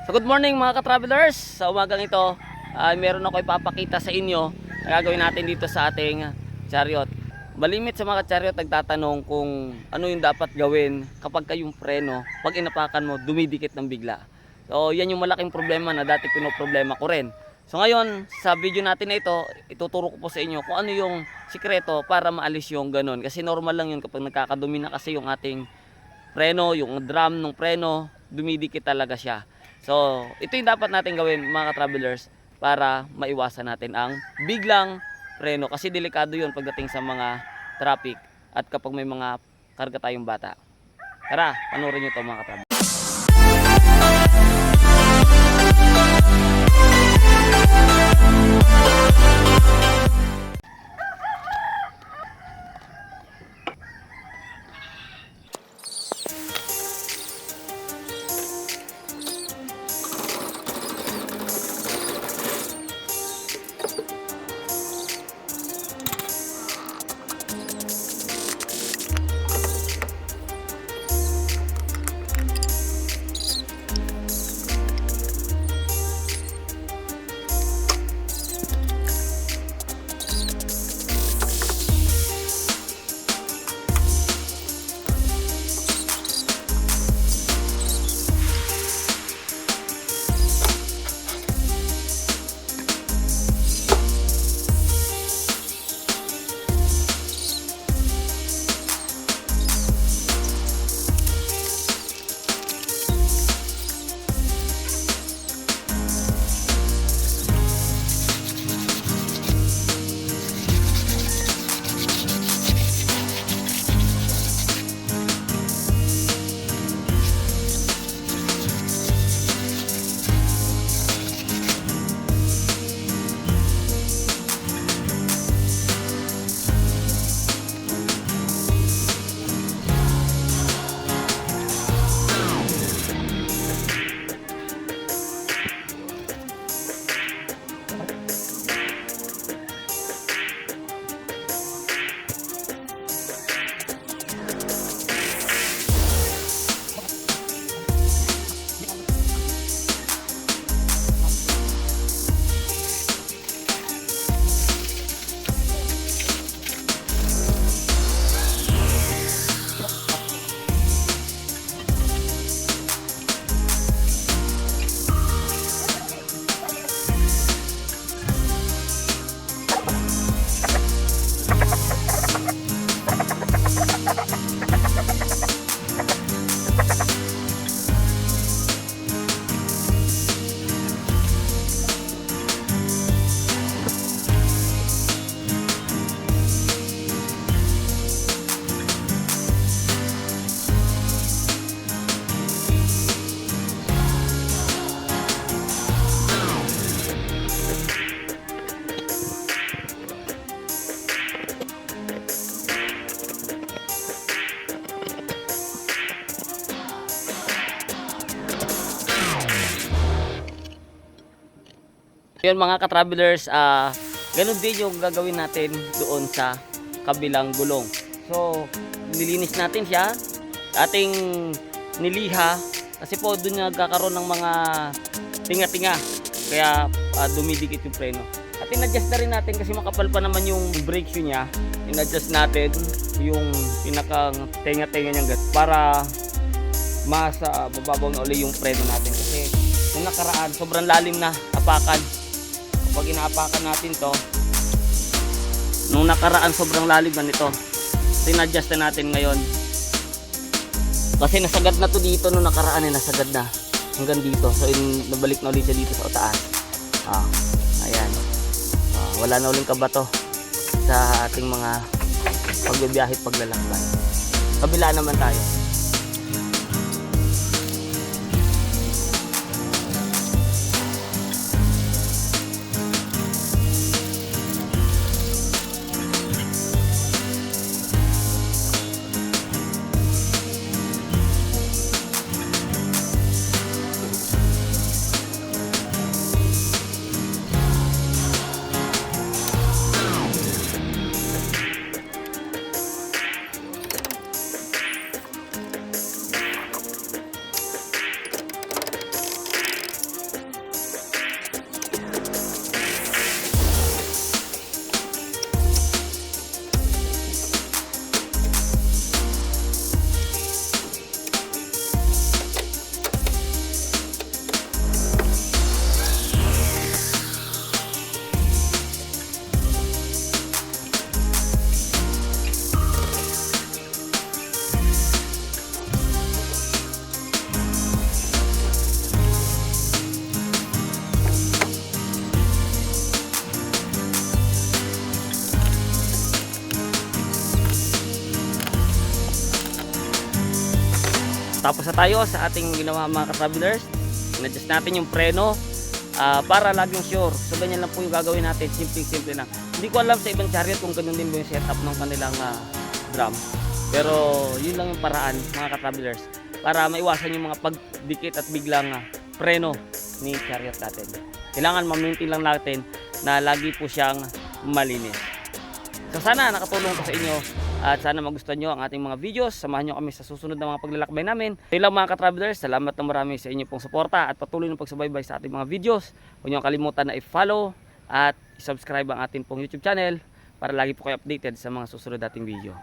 So good morning mga ka-travelers. Sa umagang ito, meron ako ipapakita sa inyo na gagawin natin dito sa ating chariot. Malimit sa mga chariot nagtatanong kung ano yung dapat gawin kapag kayong preno, pag inapakan mo, dumidikit ng bigla. So yan yung malaking problema na dati pinoproblema ko rin. So ngayon, sa video natin na ito, ituturo ko po sa inyo kung ano yung sikreto para maalis yung ganun. Kasi normal lang yun kapag nagkakadumi na kasi yung ating preno, yung drum ng preno, dumidikit talaga siya. So, ito yung dapat natin gawin mga ka-travelers para maiwasan natin ang biglang preno. Kasi delikado yun pagdating sa mga traffic at kapag may mga karga tayong bata. Tara, panoorin nyo ito mga ka-travelers. Yun mga ka-travelers, ganun din yung gagawin natin doon sa kabilang gulong. So, nilinis natin siya, ating niliha, kasi po doon nagkakaroon ng mga tinga-tinga, kaya dumidikit yung preno. At in-adjust na rin natin kasi makapal pa naman yung brake shoe niya, in-adjust natin yung pinakang tinga-tinga niya para mas bababaw na uli yung preno natin. Kasi nung nakaraan, sobrang lalim na apakan. Pag inaapakan natin to, nung nakaraan sobrang lalim na nito, sinadjust na natin ngayon kasi nasagad na to dito. Nung nakaraan nasagad na hanggang dito, so nabalik na ulit siya dito sa taas. Ayan, wala na uling kabato sa ating mga pagbibiyahe at paglalakbay. Kabila naman tayo. Tapos na tayo sa ating ginawa mga ka-travelers. In-adjust natin yung preno para laging sure. So ganyan lang po yung gagawin natin, simple lang. Hindi ko alam sa ibang chariot kung ganun din ba yung setup ng kanilang drum. Pero yun lang yung paraan mga ka-travelers para maiwasan yung mga pagdikit at biglang preno ni chariot natin. Kailangan ma-maintain lang natin na lagi po siyang malinis. So sana nakatulong ko sa inyo at sana magustuhan nyo ang ating mga videos. Samahan nyo kami sa susunod na mga paglalakbay namin. Kaya lang mga ka-travelers, salamat na marami sa inyo pong suporta at patuloy ng pagsubaybay sa ating mga videos. Huwag nyo kalimutan na i-follow at i-subscribe ang ating pong YouTube channel para lagi po kayo updated sa mga susunod nating video.